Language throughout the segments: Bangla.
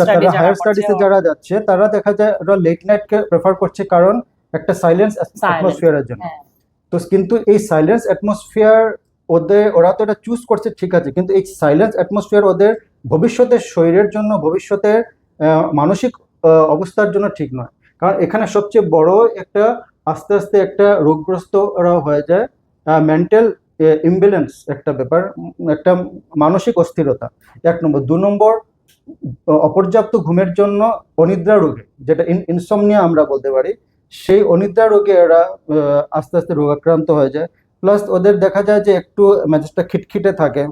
তারা হায়ার স্টাডিজে যারা যাচ্ছে তারা দেখা যায় ওরা লেট নাইটকে প্রেফার করছে, কারণ একটা সাইলেন্স অ্যাটমসফিয়ারের জন্য। তো কিন্তু এই সাইলেন্স অ্যাটমসফিয়ার ওরা তো এটা চুজ করছে ঠিক আছে, কিন্তু এই সাইলেন্স অ্যাটমসফিয়ার ওদের ভবিষ্যতের শরীরের জন্য, ভবিষ্যতের মানসিক অবস্থার জন্য ঠিক নয়। কারণ এখানে সবচেয়ে বড় একটা আস্তে আস্তে একটা রোগগ্রস্ত ওরা হয়ে যায়, মেন্টাল ইমব্যালেন্স একটা ব্যাপার, একটা মানসিক অস্থিরতা 1 নম্বর। 2 নম্বর, অপর্যাপ্ত ঘুমের জন্য অনিদ্রা রোগে, যেটা ইনসমনিয়া আমরা বলতে পারি, সেই অনিদ্রা রোগে এরা আস্তে আস্তে রোগাক্রান্ত হয়ে যায়। প্লাস ওদের দেখা যায় যে একটু মেজাজটা খিটখিটে থাকে,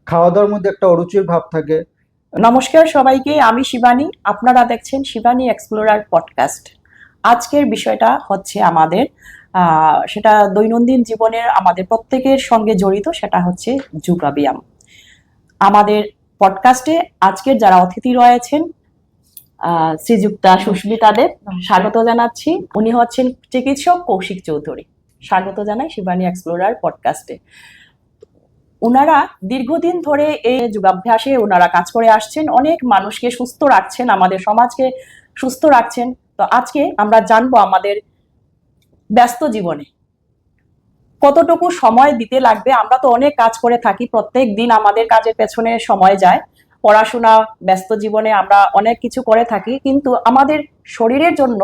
খাওয়া দাওয়ার মধ্যে একটা অরুচির ভাব থাকে। নমস্কার সবাইকে, আমি শিবানী, আপনারা দেখছেন শিবানী এক্সপ্লোরার পডকাস্ট। আজকের বিষয়টা হচ্ছে আমাদের সেটা দৈনন্দিন জীবনের আমাদের প্রত্যেকের সঙ্গে জড়িত, সেটা হচ্ছে যোগা ব্যায়াম। আমাদের পডকাস্টে আজকের যারা অতিথি রয়েছেন, শ্রীযুক্তা সুস্মিতা দেব, স্বাগত জানাচ্ছি। উনি হচ্ছেন চিকিৎসক কৌশিক চৌধুরী। স্বাগত জানাই শিবানী এক্সপ্লোরার পডকাস্টে। ওনারা দীর্ঘদিন ধরে এই যোগাভ্যাসে ওনারা কাজ করে আসছেন, অনেক মানুষকে সুস্থ রাখছেন, আমাদের সমাজকে সুস্থ রাখছেন। তো আজকে আমরা জানবো আমাদের ব্যস্ত জীবনে কতটুকু সময় দিতে লাগবে। আমরা তো অনেক কাজ করে থাকি, প্রত্যেক দিন আমাদের কাজের পেছনে সময় যায়, পড়াশোনা, ব্যস্ত জীবনে আমরা অনেক কিছু করে থাকি, কিন্তু আমাদের শরীরের জন্য,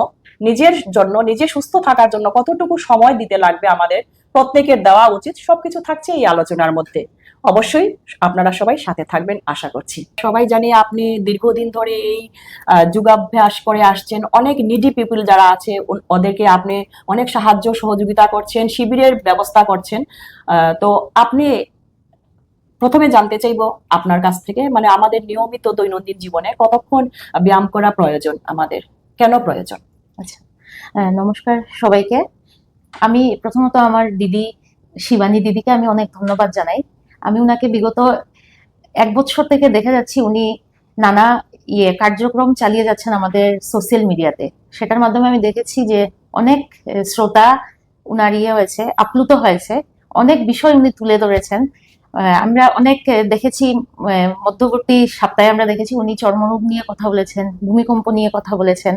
নিজে সুস্থ থাকার জন্য কতটুকু সময় দিতে লাগবে আমাদের প্রত্যেকের দেওয়া উচিত, সবকিছু থাকছে এই আলোচনার মধ্যে। অবশ্যই আপনারা সবাই সাথে থাকবেন আশা করছি। সবাই জানি আপনি দীর্ঘদিন ধরে এই যোগাভ্যাস করে আসছেন, অনেক নিডি পিপল যারা আছে ওদেরকে আপনি অনেক সাহায্য সহযোগিতা করছেন, শিবিরের ব্যবস্থা করছেন। তো আপনি প্রথমে জানতে চাইবো আপনার কাছ থেকে, মানে আমাদের নিয়মিত দৈনন্দিন জীবনে কতক্ষণ ব্যায়াম করা প্রয়োজন, আমাদের কেন প্রয়োজন? আচ্ছা, নমস্কার সবাইকে। আমি প্রথমত আমার দিদি শিবানী দিদিকে আমি অনেক ধন্যবাদ জানাই। আমি উনাকে বিগত 1 বছর থেকে দেখে যাচ্ছি, উনি নানা কার্যক্রম চালিয়ে যাচ্ছেন আমাদের সোশ্যাল মিডিয়াতে। সেটার মাধ্যমে আমি দেখেছি যে অনেক শ্রোতা উনার হয়েছে, আপ্লুত হয়েছে, অনেক বিষয় উনি তুলে ধরেছেন। আমরা অনেক দেখেছি, মধ্যবর্তী সপ্তাহে আমরা দেখেছি উনি চর্মরোগ নিয়ে কথা বলেছেন, ভূমিকম্প নিয়ে কথা বলেছেন,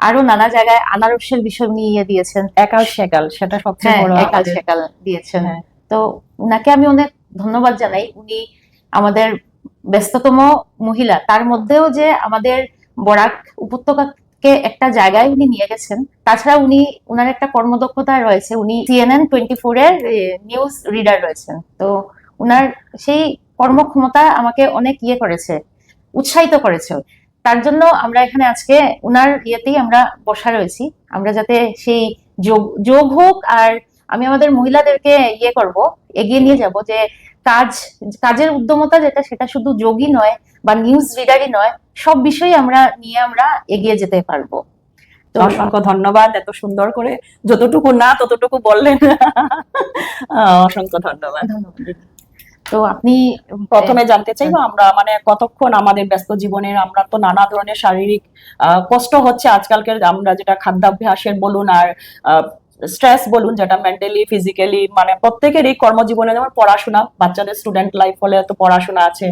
আরো নানা জায়গায় আনারসের বিষয় নিয়ে দিয়েছেন, একাল সেকাল, সেটা সবচেয়ে বড়, একাল সেকাল দিয়েছেন। তো উনাকে আমি অনেক ধন্যবাদ জানাই। উনি আমাদের ব্যস্ততম মহিলা, তার মধ্যেও যে আমাদের বরাক উপত্যকাকে একটা জায়গায় উনি নিয়ে গেছেন। তাছাড়া উনার একটা কর্মদক্ষতা রয়েছে, উনি CNN 24 এর নিউজ রিডার রয়েছেন। তো উনার সেই কর্মক্ষমতা আমাকে অনেক করেছে, উৎসাহিত করেছে। তার জন্য আমরা এখানে আজকে উনার ইয়েতেই আমরা বসা রয়েছি, আমরা যাতে সেই যোগ হোক। আর আমি আমাদের মহিলাদেরকে করব, এগিয়ে নিয়ে যাব যে কাজের উদ্যমতা যেটা, সেটা শুধু যোগই নয় বা নিউজ রিডারই নয়, সব বিষয়ে আমরা এগিয়ে যেতে পারবো। তো অসংখ্য ধন্যবাদ, এত সুন্দর করে যতটুকু না ততটুকু বললেন। অসংখ্য ধন্যবাদ। তো আপনি প্রথমে জানতে চাইবো আমরা, মানে কতক্ষণ আমাদের ব্যস্ত জীবনের, আমরা তো নানা ধরনের শারীরিক কষ্ট হচ্ছে আজকালকার, আমরা যেটা খাদ্যাভ্যাসের বলুন আর স্ট্রেস বলুন, যেটা মেন্টালি ফিজিক্যালি, মানে প্রত্যেকেরই কর্মজীবনে, যেমন পড়াশোনা, বাচ্চাদের স্টুডেন্ট লাইফ হলে তো পড়াশোনা আছে,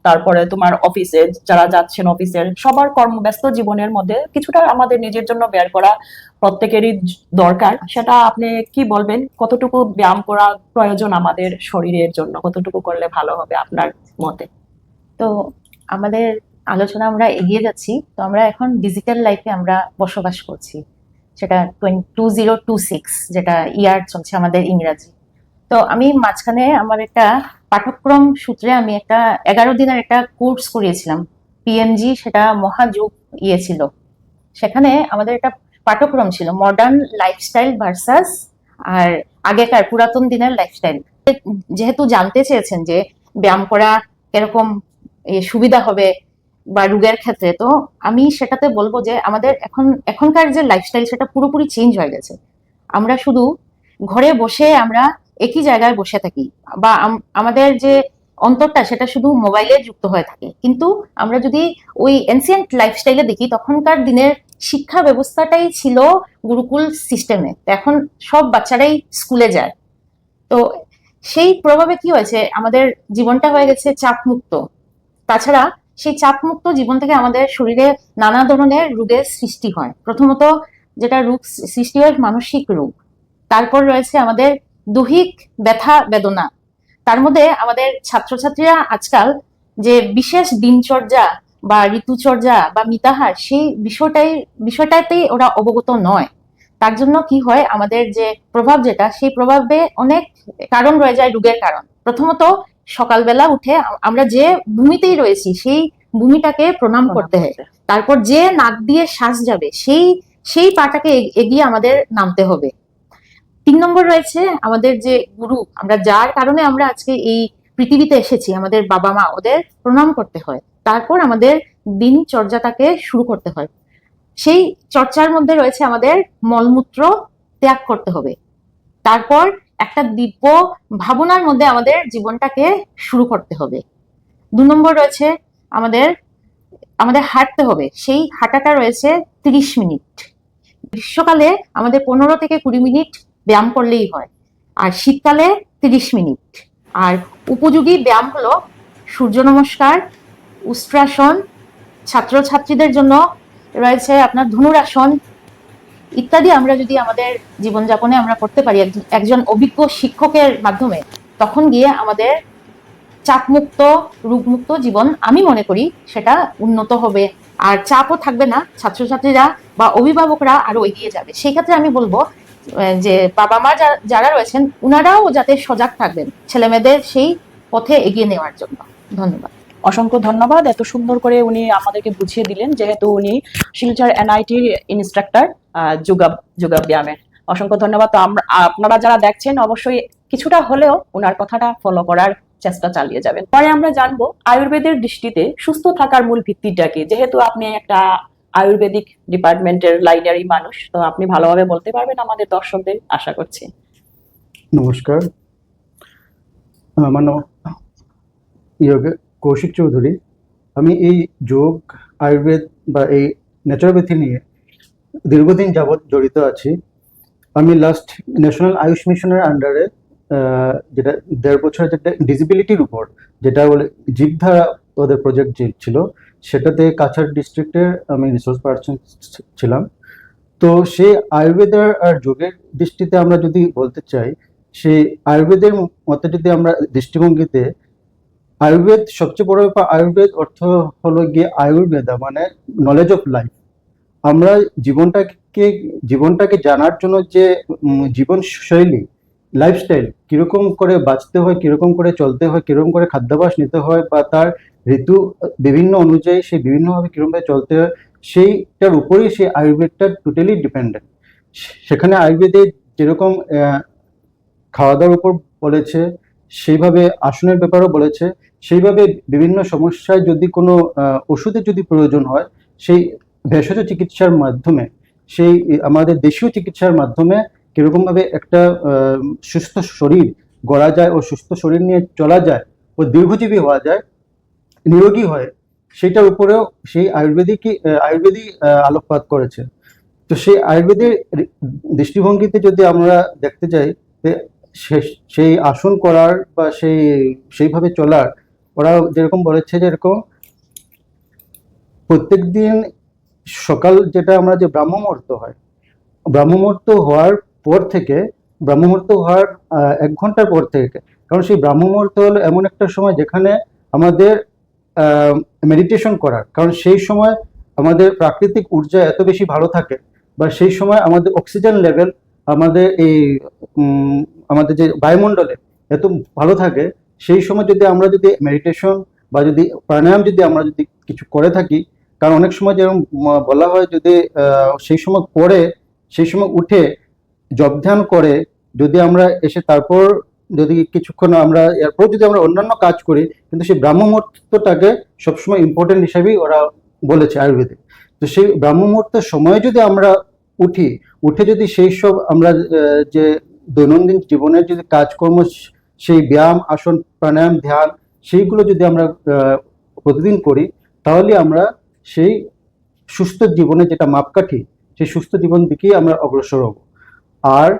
তারপরে তোমার অফিসে যারা যাচ্ছেন, অফিসের সবার কর্মব্যস্ত জীবনের মধ্যে কিছুটা আমাদের নিজের জন্য বের করা প্রত্যেকেরই দরকার। সেটা আপনি কি বলবেন, কতটুকু ব্যায়াম করা প্রয়োজন আমাদের শরীরের জন্য, কতটুকু করলে ভালো হবে আপনার মতে? তো আমাদের আলোচনা আমরা এগিয়ে যাচ্ছি। তো আমরা এখন ডিজিটাল লাইফে আমরা বসবাস করছি, সেটা 2026 যেটা ইয়ার চলছে আমাদের ইংরাজি। তো আমি মাঝখানে আমার একটা পাঠ্যক্রম সূত্রে আমি একটা 11 দিনের একটা কোর্স করিয়েছিলাম, PNG, সেটা মহাযোগ ছিল। সেখানে আমাদের একটা পাঠ্যক্রম ছিল মডার্ন লাইফস্টাইল ভার্সাস আর আগেকার পুরাতন দিনের লাইফস্টাইল। যেহেতু জানতে চেয়েছেন যে ব্যায়াম করা কিরকম সুবিধা হবে বা রোগের ক্ষেত্রে, তো আমি সেটাতে বলবো যে আমাদের এখনকার যে লাইফস্টাইল সেটা পুরোপুরি চেঞ্জ হয়ে গেছে। আমরা শুধু ঘরে বসে আমরা একই জায়গায় বসে থাকি, বা আমাদের যে অন্তরটা সেটা শুধু মোবাইলে যুক্ত হয়ে থাকে। কিন্তু আমরা যদি ওই এনসিয়েন্ট লাইফস্টাইলে দেখি, তখনকার দিনের শিক্ষা ব্যবস্থাটাই ছিল গুরুকুল সিস্টেমে, এখন সব বাচ্চারাই স্কুলে যায়। তো সেই প্রভাবে কি হয়েছে, আমাদের জীবনটা হয়ে গেছে চাপ মুক্ত। তাছাড়া সেই চাপমুক্ত জীবন থেকে আমাদের শরীরে নানা ধরনের রোগের সৃষ্টি হয়। প্রথমত যেটা রোগ সৃষ্টি হয় মানসিক রোগ, তারপর রয়েছে আমাদের দৈহিক ব্যথা বেদনা। তার মধ্যে আমাদের ছাত্রছাত্রীরা আজকাল যে বিশেষ দিনচর্যা বা ঋতুচর্যা বা মিতাহার সেই বিষয়টাতেই ওরা অবগত নয়। তার জন্য কি হয়, আমাদের যে প্রভাব যেটা, সেই প্রভাবে অনেক কারণ রয়ে যায় রোগের কারণ। প্রথমত সকালবেলা উঠে আমরা যে ভূমিতেই রয়েছি সেই ভূমিটাকে প্রণাম করতে হয়। তারপর যে নাক দিয়ে শ্বাস যাবে সেই পাটাকে এগিয়ে আমাদের নামতে হবে। 3 নম্বর রয়েছে আমাদের যে গুরু, আমরা যার কারণে আমরা আজকে এই পৃথিবীতে এসেছি, আমাদের বাবা মা, ওদের প্রণাম করতে হয়। তারপর আমাদের দিনচর্যাটাকে শুরু করতে হয়। সেই চর্চার মধ্যে রয়েছে আমাদের মলমূত্র ত্যাগ করতে হবে। তারপর একটা দিব্য ভাবনার মধ্যে আমাদের জীবনটাকে শুরু করতে হবে। 2 নম্বর রয়েছে আমাদের হাঁটতে হবে। সেই হাঁটাটা রয়েছে 30 মিনিট। গ্রীষ্মকালে আমাদের 15 থেকে 20 মিনিট ব্যায়াম করলেই হয়, আর শীতকালে 30 মিনিট। আর উপযোগী ব্যায়াম হলো সূর্য নমস্কার, উষ্ট্রাসন, ছাত্রছাত্রীদের জন্য রয়েছে আপনার ধনুরাসন ইত্যাদি। আমরা যদি আমাদের জীবনযাপনে আমরা করতে পারি একজন অভিজ্ঞ শিক্ষকের মাধ্যমে, তখন গিয়ে আমাদের চাপমুক্ত রোগমুক্ত জীবন, আমি মনে করি সেটা উন্নত হবে। আর চাপও থাকবে না, ছাত্রছাত্রীরা বা অভিভাবকরা আরো এগিয়ে যাবে। সেই ক্ষেত্রে আমি বলবো যে বাবা মা যারা রয়েছেন উনারাও যাতে সজাগ থাকবেন ছেলে মেয়েদের সেই পথে এগিয়ে নেওয়ার জন্য। ধন্যবাদ। অসংখ্য ধন্যবাদ, এত সুন্দর করে উনি আমাদেরকে বুঝিয়ে দিলেন, যেহেতু উনি শিলচর এনআইটির ইনস্ট্রাক্টর যোগা ব্যায়ামের। অসংখ্য ধন্যবাদ। তো আপনারা যারা দেখছেন অবশ্যই কিছুটা হলেও ওনার কথাটা ফলো করার চেষ্টা চালিয়ে যাবেন। পরে আমরা জানবো আয়ুর্বেদের দৃষ্টিতে সুস্থ থাকার মূল ভিত্তিটা কি। যেহেতু আপনি একটা আয়ুর্বেদিক ডিপার্টমেন্টের লাইনারি মানুষ, তো আপনি ভালোভাবে বলতে পারবেন আমাদের দর্শকদের, আশা করছি। নমস্কার, আমার নাম কৌশিক চৌধুরী। আমি এই যোগ, আয়ুর্বেদ বা এই ন্যাচারোপ্যাথি নিয়ে দীর্ঘদিন যাবৎ জড়িত আছি। আমি লাস্ট ন্যাশনাল আয়ুষ মিশনের আন্ডারে যেটা 1.5 বছরের যেটা ডিসেবিলিটির উপর, যেটা বলে জীবধারা ওদের প্রজেক্ট ছিল, সেটাতে কাছাড় ডিস্ট্রিক্টের আমি রিসোর্স পার্সন ছিলাম। তো সেই আয়ুর্বেদের আর যোগের দৃষ্টিতে আমরা যদি বলতে চাই, সেই আয়ুর্বেদের মতে যদি আমরা দৃষ্টিভঙ্গিতে, আয়ুর্বেদ সবচেয়ে বড় ব্যাপার, আয়ুর্বেদ অর্থ হলো গিয়ে আয়ুর্বেদা মানে নলেজ অফ লাইফ। আমরা জীবনটাকে জানার জন্য যে জীবন শৈলী, লাইফস্টাইল, কিরকম করে বাঁচতে হয়, কিরকম করে চলতে হয়, কিরকম করে খাদ্যাভ্যাস নিতে হয়, বা তার ঋতু বিভিন্ন অনুযায়ী সেই বিভিন্নভাবে কিরকমভাবে চলতে হয়, সেইটার উপরেই সেই আয়ুর্বেদটা টোটালি ডিপেন্ডেন্ট। সেখানে আয়ুর্বেদে যেরকম খাওয়া দাওয়ার উপর বলেছে, সেইভাবে আসনের ব্যাপারও বলেছে, সেইভাবে বিভিন্ন সমস্যায় যদি কোনো ওষুধের যদি প্রয়োজন হয়, সেই ভেষজ চিকিৎসার মাধ্যমে, সেই আমাদের দেশীয় চিকিৎসার মাধ্যমে কিরকমভাবে একটা সুস্থ শরীর গড়া যায় ও সুস্থ শরীর নিয়ে চলা যায় ও দীর্ঘজীবী হওয়া যায়, নিরোগী হয়, সেটার উপরেও সেই আয়ুর্বেদই আলোকপাত করেছে। তো সেই আয়ুর্বেদের দৃষ্টিভঙ্গিতে যদি আমরা দেখতে যাই, সেই আসন করার বা সেইভাবে চলার, ওরা যেরকম বলেছে, যেরকম প্রত্যেক দিন সকাল যেটা আমরা যে ব্রাহ্ম মুহূর্ত হয়, ব্রাহ্ম মুহূর্ত হওয়ার পর থেকে, ব্রাহ্ম মুহূর্ত হওয়ার 1 ঘন্টার পর থেকে, কারণ সেই ব্রাহ্ম মুহূর্ত হলো এমন একটা সময় যেখানে আমাদের মেডিটেশন করার, কারণ সেই সময় আমাদের প্রাকৃতিক ঊর্জা এত বেশি ভালো থাকে, বা সেই সময় আমাদের অক্সিজেন লেভেল আমাদের যে বায়ুমণ্ডলে এত ভালো থাকে। সেই সময় যদি আমরা মেডিটেশন বা প্রাণায়াম আমরা কিছু করে থাকি, কারণ অনেক সময় যেরকম বলা হয়, যদি সেই সময় উঠে জপ ধ্যান করে যদি আমরা এসে তারপর যদি কিছুক্ষণ আমরা এরপর যদি আমরা অন্যান্য কাজ করি, কিন্তু সেই ব্রাহ্ম মুহূর্তটাকে সবসময় ইম্পর্টেন্ট হিসাবেই ওরা বলেছে আয়ুর্বেদে। তো সেই ব্রাহ্ম মুহূর্তের সময়ে যদি আমরা উঠে যদি সেই সব আমরা যে দৈনন্দিন জীবনের যদি কাজকর্ম, সেই ব্যায়াম, আসন, প্রাণায়াম, ধ্যান, সেইগুলো যদি আমরা প্রতিদিন করি, তাহলে আমরা সেই সুস্থ জীবনের যেটা মাপকাঠি, সেই সুস্থ জীবন দিকেই আমরা অগ্রসর হব। আর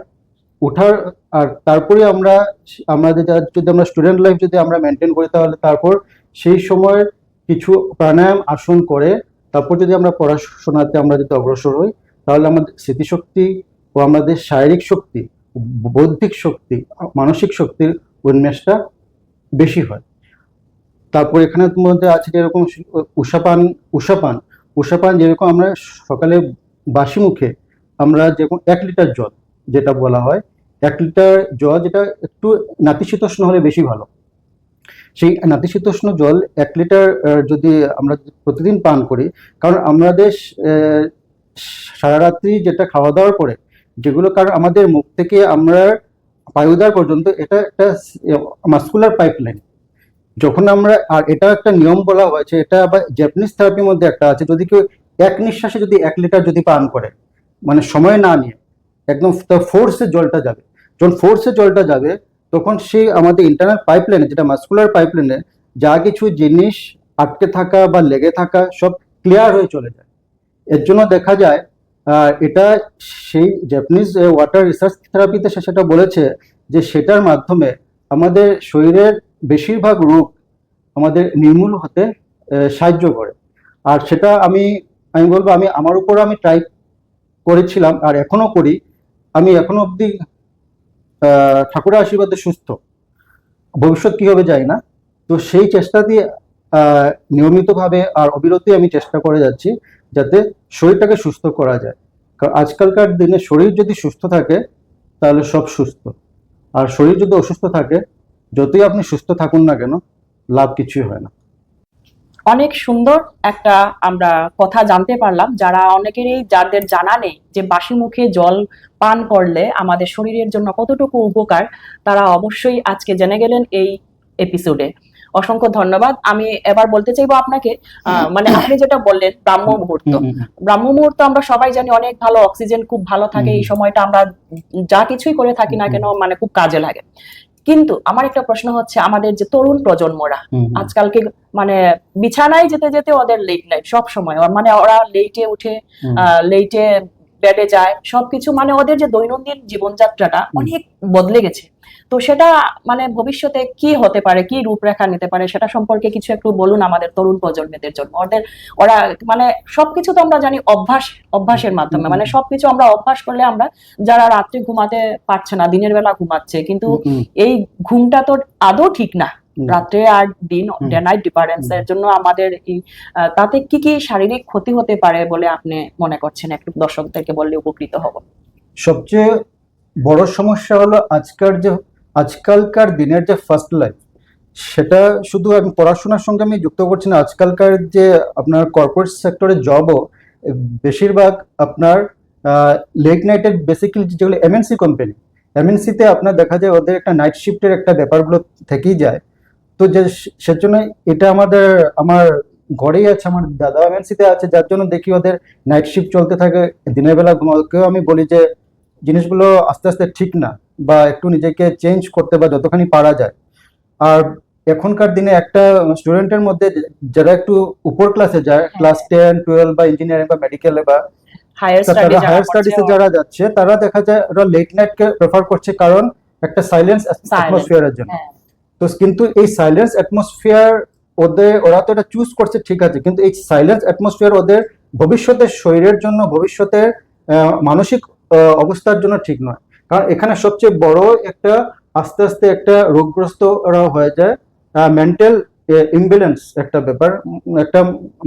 তারপরে আমাদের যদি আমরা স্টুডেন্ট লাইফ যদি আমরা মেনটেন করি, তাহলে তারপর সেই সময়ের কিছু প্রাণায়াম আসন করে তারপর যদি আমরা পড়াশোনাতে আমরা যদি অগ্রসর হই, তাহলে আমাদের স্মৃতিশক্তি ও আমাদের শারীরিক শক্তি, বৌদ্ধিক শক্তি, মানসিক শক্তির উন্মেষটা বেশি হয়। তারপর এখানের মধ্যে আছে যেরকম উষাপান উষাপান উষাপান যেরকম আমরা সকালে বাসি মুখে আমরা যেরকম 1 লিটার জল যেটা বলা হয়, 1 লিটার জল যেটা একটু নাতিশীতোষ্ণ হলে বেশি ভালো, সেই নাতিশীতোষ্ণ জল 1 লিটার যদি আমরা প্রতিদিন পান করি, কারণ আমাদের সারা রাত্রি যেটা খাওয়া দাওয়ার পরে যেগুলো, কারণ আমাদের মুখ থেকে আমরা পায়ুদ্বার পর্যন্ত এটা একটা মাস্কুলার পাইপলাইন। যখন আমরা, আর এটা একটা নিয়ম বলা হয়েছে, এটা আবার জাপানিজ থেরাপির মধ্যে একটা আছে, যদি কেউ এক নিঃশ্বাসে যদি 1 লিটার যদি পান করে, মানে সময় না নিয়ে একদম ফোর্সে জলটা যাবে, যখন ফোর্সে জলটা যাবে তখন সেই আমাদের ইন্টারনাল পাইপলাইনে, যেটা মাস্কুলার পাইপলাইনে যা কিছু জিনিস আটকে থাকা বা লেগে থাকা সব ক্লিয়ার হয়ে চলে যায়। এর জন্য দেখা যায় এটা সেই জাপানিজ ওয়াটার রিসার্চ থেরাপিতে সেটা বলেছে যে সেটার মাধ্যমে আমাদের শরীরের বেশিরভাগ রোগ আমাদের নির্মূল হতে সাহায্য করে। আর সেটা আমি বলবো, আমি আমার উপর আমি ট্রাই করেছিলাম আর এখনো করি। আমি এখনো অবধি ঠাকুরের আশীর্বাদে সুস্থ, ভবিষ্যৎ কি হবে জানি না। তো সেই চেষ্টা দিয়ে নিয়মিতভাবে আর অবিরতি আমি চেষ্টা করে যাচ্ছি যাতে শরীরটাকে সুস্থ করা যায়। কারণ আজকালকার দিনে শরীর যদি সুস্থ থাকে তাহলে সব সুস্থ, আর শরীর যদি অসুস্থ থাকে, যতই আপনি সুস্থ থাকুন না কেন, লাভ কিছুই হয় না। অনেক সুন্দর একটা আমরা কথা জানতে পারলাম, যারা অনেকেরই যাদের জানা নেই যে বাসি মুখে জল পান করলে আমাদের শরীরের জন্য কতটুকু উপকার, তারা অবশ্যই আজকে জেনে গেলেন এই এপিসোডে। অসংখ্য ধন্যবাদ। আমি এবার বলতে চাইবো আপনাকে, মানে আপনি যেটা বললেন ব্রাহ্ম মুহূর্ত, ব্রাহ্ম মুহূর্ত আমরা সবাই জানি অনেক ভালো, অক্সিজেন খুব ভালো থাকে এই সময়টা, আমরা যা কিছুই করে থাকি না কেন মানে খুব কাজে লাগে। কিন্তু আমার একটা প্রশ্ন হচ্ছে, আমাদের যে তরুণ প্রজন্মরা আজকালকে মানে বিছানায় যেতে যেতে ওদের লেট নাইট সব সময়, মানে ওরা লেটে উঠে লেটে বেডে যায়, সবকিছু মানে ওদের যে দৈনন্দিন জীবনযাত্রাটা অনেক বদলে গেছে। তো সেটা মানে ভবিষ্যতে কি হতে পারে, কি রূপরেখা নিতে পারে, সেটা সম্পর্কে কিছু একটু বলুন আমাদের তরুণ প্রজন্মদের জন্য। ওরা মানে সবকিছু তো আমরা জানি অভ্যাসের মাধ্যমে, মানে সবকিছু আমরা অভ্যাস করলে, আমরা যারা রাত্রে ঘুমাতে পারছে না, দিনের বেলা ঘুমাচ্ছে, কিন্তু এই ঘুমটা তো আদৌ ঠিক না, রাত্রে আর দিন, ডে নাইট ডিফারেন্স এর জন্য আমাদের তাতে কি কি শারীরিক ক্ষতি হতে পারে বলে আপনি মনে করছেন, একটু দর্শকদেরকে বললে উপকৃত হব। সবচেয়ে বড় সমস্যা হলো আজকালকার দিনের যে ফার্স্ট লাইফ, সেটা শুধু আমি পড়াশোনার সঙ্গে আমি যুক্ত করছি না। আজকালকার যে আপনার কর্পোরেট সেক্টরে জবও বেশিরভাগ আপনার লেট নাইটের, বেসিক্যালি যেগুলো এমএনসি কোম্পানি, এমএনসিতে আপনার দেখা যায় ওদের একটা নাইট শিফটের একটা ব্যাপারগুলো থেকেই যায়। তো যে সেজন্য এটা আমার ঘরেই আছে, আমার দাদা এমএনসিতে আছে, যার জন্য দেখি ওদের নাইট শিফট চলতে থাকে, দিনের বেলা ঘুমাকেও আমি বলি যে জিনিসগুলো আস্তে আস্তে ঠিক না, বা একটু নিজেকে চেঞ্জ করতে বা যতখানি পারা যায়। আর এখনকার দিনে একটা স্টুডেন্টের মধ্যে যারা একটু উপর ক্লাসে যায়, ক্লাস 10, 12 বা ইঞ্জিনিয়ারিং বা মেডিকেলে বা হায়ার স্টাডিজে যারা যাচ্ছে, তারা দেখা যায় ওরা লেট নাইটকে প্রেফার করছে, কারণ একটা সাইলেন্স অ্যাটমসফিয়ারের জন্য। তো কিন্তু এই সাইলেন্স অ্যাটমসফিয়ার ওরা তো এটা চুজ করছে, ঠিক আছে, কিন্তু এই সাইলেন্স অ্যাটমসফিয়ার ওদের ভবিষ্যতের শরীরের জন্য, ভবিষ্যতের মানসিক অবস্থার জন্য ঠিক নয়। কারণ এখানে সবচেয়ে বড় একটা আস্তে আস্তে একটা রোগগ্রস্ত ওরা হয়ে যায়, মেন্টাল ইমব্যালেন্স একটা ব্যাপার, একটা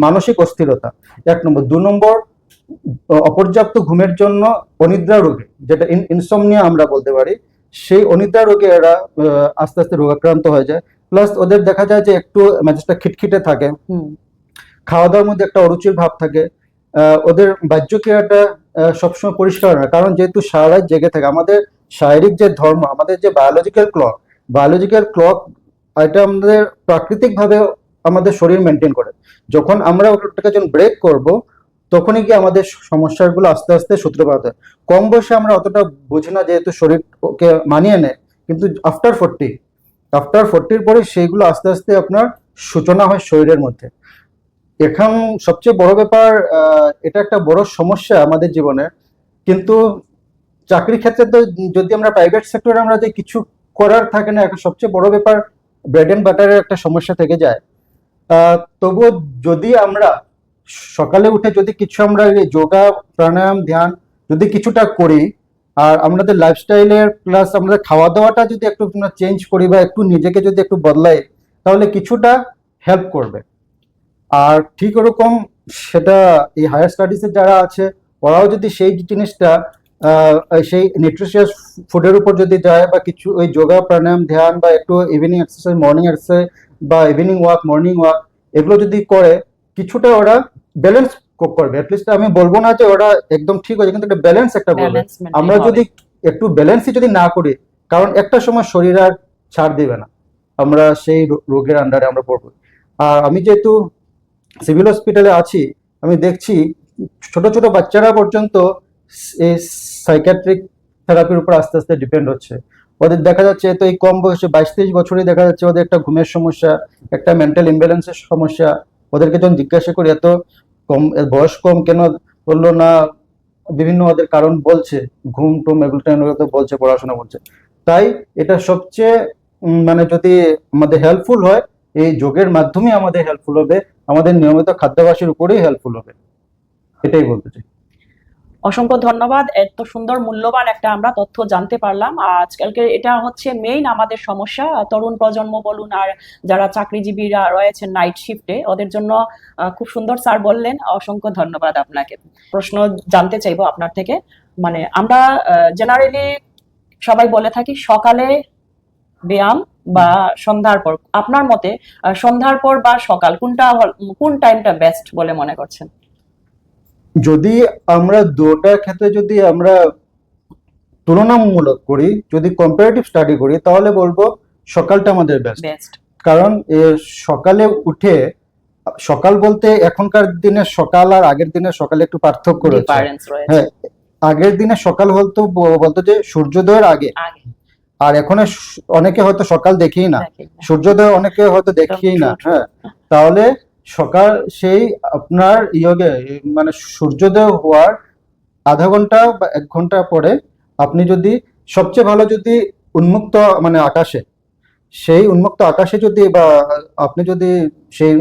মানসিক অস্থিরতা 1 নম্বর। 2 নম্বর, অপর্যাপ্ত ঘুমের জন্য অনিদ্রা রোগে, যেটা ইনসমনিয়া আমরা বলতে পারি, সেই অনিদ্রা রোগে এরা আস্তে আস্তে রোগাক্রান্ত হয়ে যায়। প্লাস ওদের দেখা যায় যে একটু মেজাজটা খিটখিটে থাকে, খাওয়া দাওয়ার মধ্যে একটা অরুচির ভাব থাকে, ওদের বাহ্য ক্রিয়াটা সবসময় পরিষ্কার হয় না, কারণ যেহেতু সারা রাত জেগে থাকে। আমাদের শারীরিক যে ধর্ম, আমাদের যে বায়োলজিক্যাল ক্লক, এটা আমাদের প্রাকৃতিকভাবে আমাদের শরীর মেনটেন করে। যখন আমরা ওটাকে যখন ব্রেক করব, তখনই কি আমাদের সমস্যাগুলো আস্তে আস্তে সূত্রপাত হয়। কম বয়সে আমরা অতটা বুঝি না, যেহেতু শরীর ওকে মানিয়ে নেয়, কিন্তু আফটার 40 পরে সেইগুলো আস্তে আস্তে আপনার সূচনা হয় শরীরের মধ্যে। এখন সবচেয়ে বড় ব্যাপার, এটা একটা বড় সমস্যা আমাদের জীবনে। কিন্তু চাকরি ক্ষেত্রে তো, যদি আমরা প্রাইভেট সেক্টরে আমরা যে কিছু করার থাকে না, এখন সবচেয়ে বড় ব্যাপার ব্রেড এন্ড বাটারের একটা সমস্যা থেকে যায়। তবুও যদি আমরা সকালে উঠে যদি কিছু আমরা এই যোগা প্রাণায়াম ধ্যান যদি কিছুটা করি, আর আমাদের লাইফস্টাইলের প্লাস আমাদের খাওয়া দাওয়াটা যদি একটু চেঞ্জ করি বা একটু নিজেকে যদি একটু বদলাই, তাহলে কিছুটা হেল্প করবে। আর ঠিক ওরকম সেটা এই হায়ার স্টাডিজে যারা আছে ওরাও যদি সেই জিনিসটা সেই নিউট্রিশিয়াস ফুডের উপর যদি যায়, বা কিছু ওই যোগা প্রাণায়াম ধ্যান বা একটু ইভিনিং এক্সারসাইজ, মর্নিং এক্সারসাইজ বা ইভিনিং ওয়াক, মর্নিং ওয়াক, এগুলো যদি করে কিছুটা ওরা ব্যালেন্স করবে। অ্যাটলিস্ট আমি বলবো না যে ওরা একদম ঠিক হয়েছে, কিন্তু একটা ব্যালেন্স একটা করবে। ব্যালেন্স মেনটেন আমরা হবে। যদি একটু ব্যালেন্সই যদি না করি, কারণ একটা সময় শরীর আর ছাড় দিবে না, আমরা সেই রোগের আন্ডারে আমরা পড়বো। আর আমি যেহেতু সিভিল হসপিটালে আছি, আমি দেখছি ছোট ছোট বাচ্চারা পর্যন্ত এই সাইকিয়াট্রিক থেরাপির উপর আস্তে আস্তে ডিপেন্ড হচ্ছে। ওদের দেখা যাচ্ছে তো এই কম বয়সে 22-23 বছরেই দেখা যাচ্ছে ওদের একটা ঘুমের সমস্যা, একটা মেন্টাল ইমব্যালেন্সের সমস্যা। ওদেরকে যখন জিজ্ঞাসা করি এত কম বয়স কম কেন বললো না, বিভিন্ন ওদের কারণ বলছে, ঘুম টুম এগুলো তো বলছে, পড়াশোনা বলছে। তাই এটা সবচেয়ে মানে যদি আমাদের হেল্পফুল হয়, এই যোগের মাধ্যমে আমাদের হেল্পফুল হবে, আমাদের নিয়মিত খাদ্যাভ্যাসের উপরেই হেল্পফুল হবে, এটাই বলতে চাই। অসংখ্য ধন্যবাদ। এত সুন্দর মূল্যবান একটা আমরা তথ্য জানতে পারলাম। আজকালকে এটা হচ্ছে মেইন আমাদের সমস্যা, তরুণ প্রজন্ম বলুন আর যারা চাকরিজীবীরা রয়েছেন নাইট শিফটে, ওদের জন্য খুব সুন্দর স্যার বললেন। অসংখ্য ধন্যবাদ আপনাকে। প্রশ্ন জানতে চাইবো আপনার থেকে, মানে আমরা জেনারেলি সবাই বলে থাকি সকালে ব্যায়াম বা সন্ধ্যার পর। আপনার মতে সন্ধ্যার পর বা সকাল কোন টাইমটা বেস্ট বলে মনে করছেন? যদি আমরা দুটার ক্ষেত্রে যদি আমরা তুলনামূলক করি, যদি কম্পারেটিভ স্টাডি করি, তাহলে বলবো সকালটা আমাদের বেস্ট। কারণ সকালে উঠে, সকাল বলতে এখনকার দিনের সকাল আর আগের দিনের সকালে একটু পার্থক্য রয়েছে। ডিফারেন্স রয়েছে। হ্যাঁ, আগের দিনে সকাল বলতো যে সূর্যোদয়ের আগে, আর এখন অনেকে হয়তো সকাল দেখেই না, সূর্যোদয় অনেকে হয়তো দেখেই না। হ্যাঁ, তাহলে সকাল সেই আপনার মানে সূর্যোদয় হওয়ার আধা ঘন্টা বা 1 ঘন্টা পরে আপনি যদি সবচেয়ে ভালো যদি উন্মুক্ত মানে আকাশে, সেই উন্মুক্ত আকাশে যদি বা আপনি যদি সেই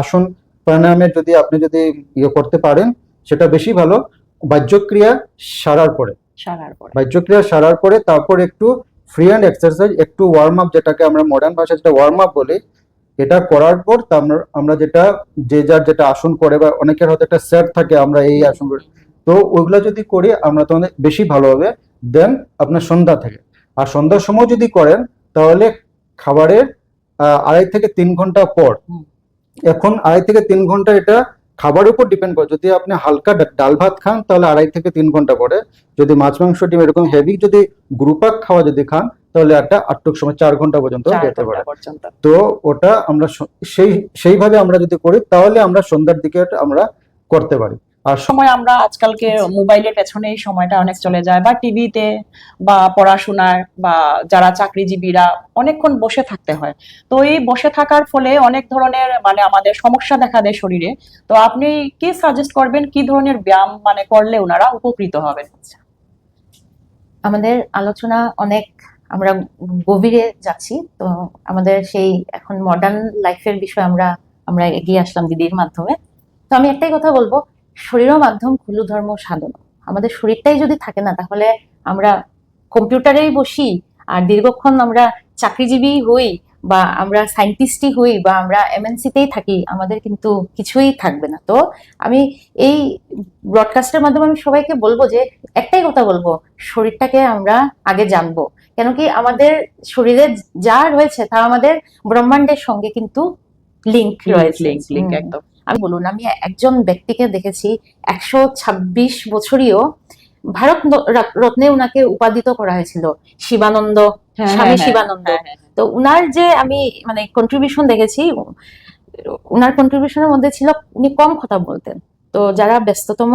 আসন প্রাণায়ামের যদি আপনি যদি করতে পারেন, সেটা বেশি ভালো। বাহ্যক্রিয়া সারার পরে, বাহ্যক্রিয়া সারার পরে তারপর একটু ফ্রি হ্যান্ড এক্সারসাইজ, একটু ওয়ার্ম আপ, যেটাকে আমরা মডার্ন ভাষায় যেটা ওয়ার্ম আপ বলি, এটা করার পর আমরা যেটা যে যার যেটা আসন করে, বা অনেকের হয়তো একটা সেট থাকে আমরা এই আসন করি, তো ওইগুলা যদি করি আমরা তো বেশি ভালো হবে। দেন আপনার সন্ধ্যা থেকে, আর সন্ধ্যার সময় যদি করেন তাহলে খাবারের 2.5 থেকে 3 ঘন্টা পর, এখন 2.5 থেকে 3 ঘন্টা এটা খাবারের উপর ডিপেন্ড করে। যদি আপনি হালকা ডাল ভাত খান তাহলে 2.5 থেকে 3 ঘন্টা পরে, যদি মাছ মাংস ডিম এরকম হেভি যদি গ্রুপাক খাওয়া যদি খান তাহলে একটা 8 সময় 4 ঘন্টা পর্যন্ত যেতে পারে। তো ওটা আমরা সেইভাবে আমরা যদি করি তাহলে আমরা সন্ধ্যার দিকে আমরা করতে পারি। আর সময় আমরা আজকালকে মোবাইলের পেছনে এই সময়টা অনেক চলে যায়, বা টিভিতে বা পড়াশোনার, বা যারা চাকরিজীবীরা অনেকক্ষণ বসে থাকতে হয়। তো এই বসে থাকার ফলে অনেক ধরনের মানে আমাদের সমস্যা দেখা দেয় শরীরে। তো আপনি কি সাজেস্ট করবেন, কি ধরনের ব্যায়াম মানে করলে ওনারা উপকৃত হবেন? আমাদের আলোচনা অনেক আমরা গভীরে যাচ্ছি, তো আমাদের সেই এখন মডার্ন লাইফের বিষয়ে আমরা এগিয়ে আসলাম দিদির মাধ্যমে। তো আমি একটাই কথা বলবো, শরীরও মাধ্যম খুলু ধর্ম সাধন। আমাদের শরীরটাই যদি থাকে না, তাহলে আমরা কম্পিউটারেই বসি আর দীর্ঘক্ষণ আমরা চাকরিজীবী হই বা আমরা সায়েন্টিস্টই হই বা আমরা এমএনসিতেই থাকি, আমাদের কিন্তু কিছুই থাকবে না। তো আমি এই ব্রডকাস্টের মাধ্যমে আমি সবাইকে বলবো যে একটাই কথা বলবো, শরীরটাকে আমরা আগে জানবো। কেন কি আমাদের শরীরে যা রয়েছে তা আমাদের ব্রহ্মাণ্ডের সঙ্গে কিন্তু লিঙ্ক রয়েছে। একদম। আমি বলুন, আমি একজন ব্যক্তিকে দেখেছি 126 বছরীয়, ভারত রত্নে উনাকে উপাদিত করা হয়েছিল, শিবানন্দ, স্বামী শিবানন্দ। তো উনার যে আমি মানে কন্ট্রিবিউশন দেখেছি, উনার কন্ট্রিবিউশনের মধ্যে ছিল উনি কম কথা বলতেন। তো যারা ব্যস্ততম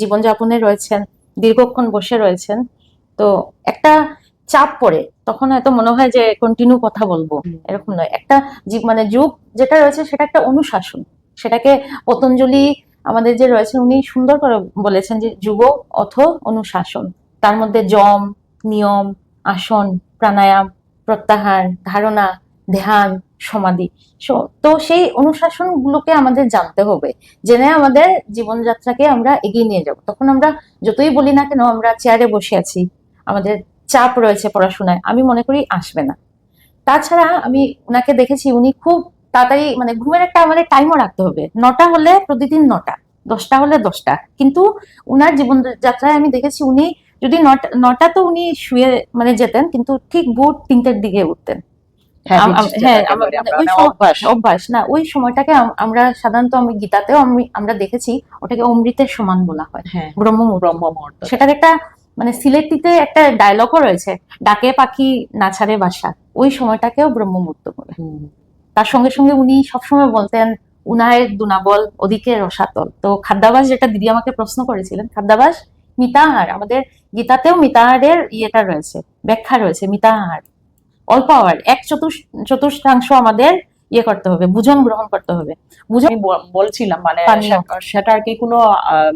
জীবনযাপনে রয়েছেন, দীর্ঘক্ষণ বসে রয়েছেন, তো একটা চাপ পড়ে, তখন হয়তো মনে হয় যে কন্টিনিউ কথা বলবো, এরকম নয়। একটা মানে যুগ যেটা রয়েছে সেটা একটা অনুশাসন, সেটাকে পতঞ্জলি আমাদের যে রয়েছেন উনি সুন্দর করে বলেছেন যে যুগ অথ অনুশাসন। তার মধ্যে যম, নিয়ম, আসন, প্রাণায়াম, প্রত্যাহার, ধারণা, ধ্যান, সমাধি। তো সেই অনুশাসন গুলোকে আমাদের জানতে হবে, জেনে আমাদের জীবনযাত্রাকে আমরা এগিয়ে নিয়ে যাব। তখন আমরা যতই বলি না কেন আমরা চেয়ারে বসে আছি, আমাদের চাপ রয়েছে পড়াশোনায়, আমি মনে করি আসবে না। তাছাড়া আমি ওনাকে দেখেছি উনি খুব তাড়াতাড়ি, মানে ঘুমের একটা আমাদের টাইমও রাখতে হবে, 9টা হলে প্রতিদিন 9টা, 10টা হলে 10টা। কিন্তু উনার জীবনযাত্রায় আমি দেখেছি উনি যদি 9টা তো উনি শুয়ে মানে যেতেন, কিন্তু ঠিক ভোর 3টের দিকে উঠতেন। হ্যাঁ, অভ্যাস না, ওই সময়টাকে আমরা সাধারণত আমি গীতাতেও আমরা দেখেছি ওটাকে অমৃতের সমান বলা হয়, ব্রহ্ম মুহূর্ত। সেটার একটা মানে সিলেটিতে একটা ডায়লগও রয়েছে, ডাকে পাখি না ছাড়ে বাসা, ওই সময়টাকেও ব্রহ্ম মুহূর্ত বলে। তার সঙ্গে সঙ্গে উনি সবসময় বলতেন উনায়ের দুনাবল ওদিকে রসাতল। তো খাদ্যাভাস, যেটা দিদি আমাকে প্রশ্ন করেছিলেন, খাদ্যাভাস মিতাহার, আমাদের গীতাতেও মিতাহারের ইয়েটা রয়েছে, ব্যাখ্যা রয়েছে। মিতাহার অল্প আওয়ার, 1/4 আমাদের ইয়ে করতে হবে, ভোজন গ্রহণ করতে হবে। আমি বলছিলাম মানে সেটার কি কোনো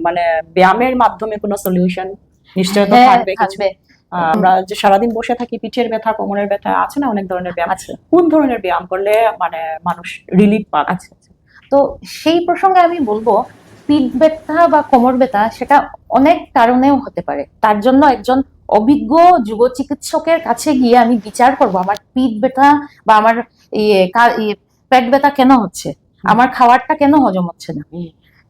মানে ব্যায়ামের মাধ্যমে কোনো সলিউশন নিশ্চয় তো থাকবে কিছু? আমরা যে সারাদিন বসে থাকি, পিঠের ব্যথা, কোমরের ব্যথা, আছে না অনেক ধরনের ব্যায়াম, আছে কোন ধরনের ব্যায়াম করলে মানে মানুষ রিলিফ পাবে? আচ্ছা, তো সেই প্রসঙ্গে আমি বলবো পিঠ ব্যথা বা কোমর ব্যথা সেটা অনেক কারণেও হতে পারে। তার জন্য একজন অভিজ্ঞ যুগ চিকিৎসকের কাছে গিয়ে আমি বিচার করব আমার পিঠ ব্যথা বা আমার পেট ব্যথা কেন হচ্ছে, আমার খাবারটা কেন হজম হচ্ছে না।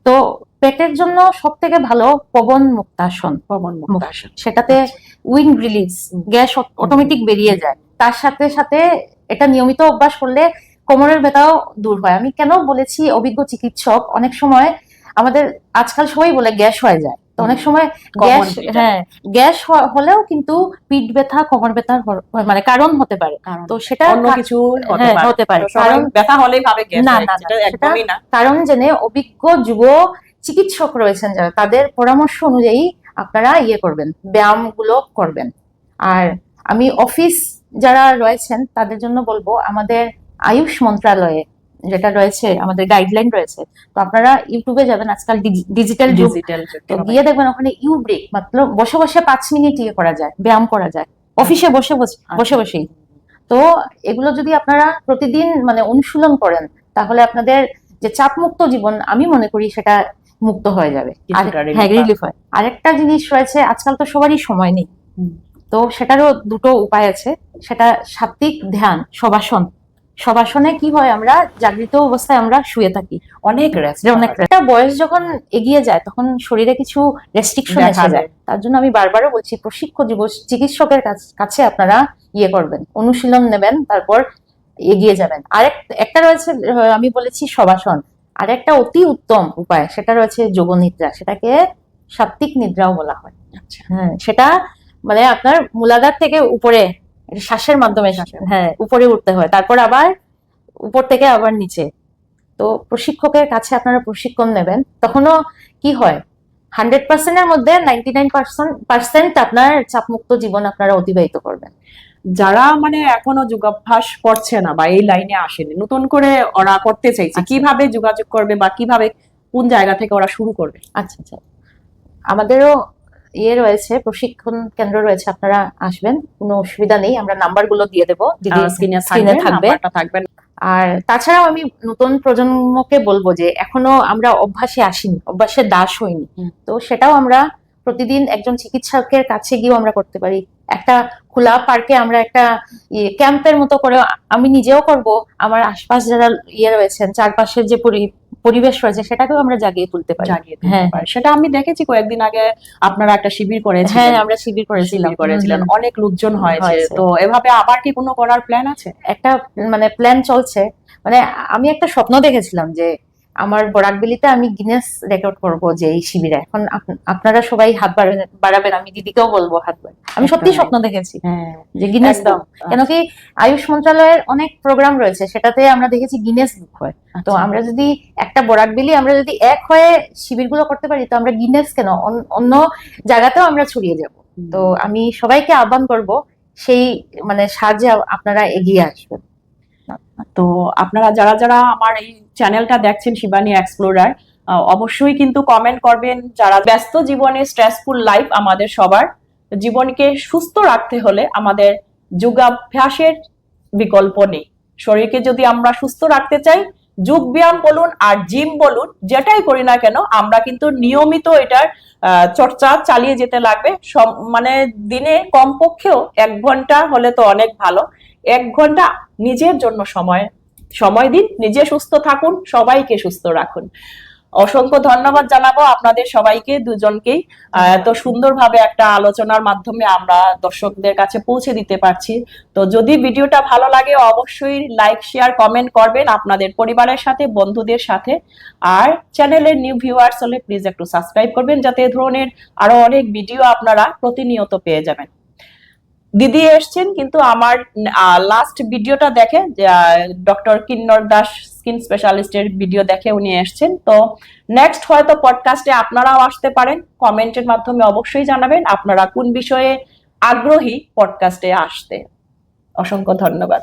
তো পেটের জন্য সব থেকে ভালো পবন মুক্তাসন, সেটাতে উইন্ড রিলিজ, গ্যাস অটোমেটিক বেরিয়ে যায়। তার সাথে সাথে এটা নিয়মিত অভ্যাস করলে কোমরের ব্যথাও দূর হয়। আমি কেন বলেছি অভিজ্ঞ চিকিৎসক, অনেক সময় আমাদের আজকাল সবাই বলে গ্যাস হয়ে যায়, তো অনেক সময় গ্যাস হলেও কিন্তু পিঠ ব্যথা কোমর ব্যথার মানে কারণ হতে পারে। তো সেটা অন্য কিছু হতে পারে, কারণ ব্যথা হলেই ভাবে গ্যাস, না, কারণ জেনে অভিজ্ঞ যুগ চিকিৎসক রয়েছেন যারা, তাদের পরামর্শ অনুযায়ী আপনারা ইয়ে করবেন, ব্যায়াম গুলো করবেন। আর আমি অফিস যারা রয়েছেন তাদের জন্য বলবো আমাদের আয়ুষ মন্ত্রণালয়ে যেটা রয়েছে, আমাদের গাইডলাইন রয়েছে, তো আপনারা ইউটিউবে যাবেন, আজকাল ডিজিটাল যুগ, তো গিয়ে দেখবেন ওখানে ইউ ব্রেক, মাত্র বসে বসে 5 মিনিট ইয়ে করা যায়, ব্যায়াম করা যায়, অফিসে বসেই। তো এগুলো যদি আপনারা প্রতিদিন মানে অনুশীলন করেন, তাহলে আপনাদের যে চাপমুক্ত জীবন, আমি মনে করি সেটা মুক্ত হয়ে যাবে, রিলিফ হয়। আরেকটা জিনিস রয়েছে, আজকাল তো সবারই সময় নেই, তো সেটারও দুটো উপায় আছে। সেটা সাত্বিক ধ্যান, শবাসনে কি হয়, আমরা জাগৃত অবস্থায় আমরা শুয়ে থাকি, অনেক একটা বয়স যখন এগিয়ে যায় তখন শরীরে কিছু রেস্ট্রিকশন এসে যায়। তার জন্য আমি বারবারও বলছি প্রশিক্ষণ চিকিৎসকের কাছে আপনারা ইয়ে করবেন, অনুশীলন নেবেন, তারপর এগিয়ে যাবেন। একটা রয়েছে, আমি বলেছি শবাসন, আর একটা অতি উত্তম উপায় সেটা রয়েছে যোগ নিদ্রা, সেটাকে সাত্বিক নিদ্রাও বলা হয়। সেটা মানে আপনার মূলাধার থেকে উপরে শ্বাসের মাধ্যমে উপরে উঠতে হয়, তারপর আবার উপর থেকে আবার নিচে। তো প্রশিক্ষকের কাছে আপনারা প্রশিক্ষণ নেবেন, তখনও কি হয় 100%-এর মধ্যে 99% আপনার চাপমুক্ত জীবন আপনারা অতিবাহিত করবেন। যারা মানে এখনো যোগাভ্যাস করছে না বা এই লাইনে আসেনি, নতুন করে ওরা করতে চাইছে, কিভাবে যোগাযোগ করবে বা কিভাবে কোন জায়গা থেকে ওরা শুরু করবে? আচ্ছা, আমাদেরও ইয়ে রয়েছে, প্রশিক্ষণ কেন্দ্র রয়েছে, আপনারা আসবেন, কোনো অসুবিধা নেই, আমরা নাম্বারগুলো দিয়ে দেবো, স্ক্রিনে থাকবে। আর তাছাড়াও আমি নতুন প্রজন্মকে বলবো যে এখনো আমরা অভ্যাসে আসিনি, অভ্যাসের দাস হইনি, তো সেটাও আমরা প্রতিদিন একজন চিকিৎসকের কাছে গিয়েও আমরা করতে পারি। একটা খোলা পার্কে আমরা একটা ক্যাম্পের মতো করে আমি নিজেও করব, আমার আশপাশ যারা ইয়ে রয়েছেন, চারপাশের যে পরিবেশ রয়েছে সেটাকেও আমরা জাগিয়ে তুলতে পারি। সেটা আমি দেখেছি কয়েকদিন আগে আপনারা একটা শিবির করেছিলেন। হ্যাঁ, আমরা শিবির করেছিলাম, অনেক লোকজন হয়েছে। তো এভাবে আবার কি কোনো করার প্ল্যান আছে? একটা মানে প্ল্যান চলছে, মানে আমি একটা স্বপ্ন দেখেছিলাম যে আমার বরাকবেলিতে আমি গিনেস রেকর্ড করব, যে এই শিবিরে এখন আপনারা সবাই হাত বাড়াবেন, আমি দিদিকেও বলবো হাত বাড়াবেন। আমি সত্যি স্বপ্ন দেখেছি যে গিনেস বুক, কেন কি আয়ুষ মন্ত্রণালয়ের অনেক প্রোগ্রাম রয়েছে, সেটাতে আমরা দেখেছি গিনেস বুক হয়। তো আমরা যদি একটা বরাকবেলি আমরা যদি এক হয়ে শিবিরগুলো করতে পারি, তো আমরা গিনেস কেন অন্য জায়গাতেও আমরা ছড়িয়ে যাব। তো আমি সবাইকে আহ্বান করব সেই মানে সাহায্যে আপনারা এগিয়ে আসবেন। তো আপনারা যারা যারা আমার এই চ্যানেলটা দেখছেন শিবানী এক্সপ্লোরার, অবশ্যই কিন্তু কমেন্ট করবেন। যারা ব্যস্ত জীবনে, স্ট্রেসফুল লাইফ আমাদের সবার, জীবনকে সুস্থ রাখতে হলে আমাদের যোগাভ্যাসের বিকল্প নেই। শরীরকে যদি আমরা সুস্থ রাখতে চাই, যোগ ব্যায়াম বলুন আর জিম বলুন, যেটাই করি না কেন আমরা কিন্তু নিয়মিত এটার চর্চা চালিয়ে যেতে লাগবে। মানে দিনে কমপক্ষেও 1 ঘন্টা হলে তো অনেক ভালো। 1 ঘন্টা নিজের জন্য সময় দিন, নিজে সুস্থ থাকুন, সবাইকে সুস্থ রাখুন। অসংখ্য ধন্যবাদ জানাবো আপনাদের সবাইকে, দুজনকেই এত সুন্দরভাবে একটা আলোচনার মাধ্যমে আমরা দর্শকদের কাছে পৌঁছে দিতে পারছি। তো যদি ভিডিওটা ভালো লাগে অবশ্যই লাইক, শেয়ার, কমেন্ট করবেন আপনাদের পরিবারের সাথে, বন্ধুদের সাথে। আর চ্যানেলের নিউ ভিউয়ার্স হলে প্লিজ একটু সাবস্ক্রাইব করবেন, যাতে এই ধরনের আরো অনেক ভিডিও আপনারা প্রতিনিয়ত পেয়ে যাবেন। দিদি এসছেন, কিন্তু আমার লাস্ট ভিডিওটা দেখে, ডক্টর কিন্নর দাস স্কিন স্পেশালিস্টের ভিডিও দেখে উনি এসছেন। তো নেক্সট হয়তো পডকাস্টে আপনারাও আসতে পারেন। কমেন্টের মাধ্যমে অবশ্যই জানাবেন আপনারা কোন বিষয়ে আগ্রহী পডকাস্টে আসতে। অসংখ্য ধন্যবাদ।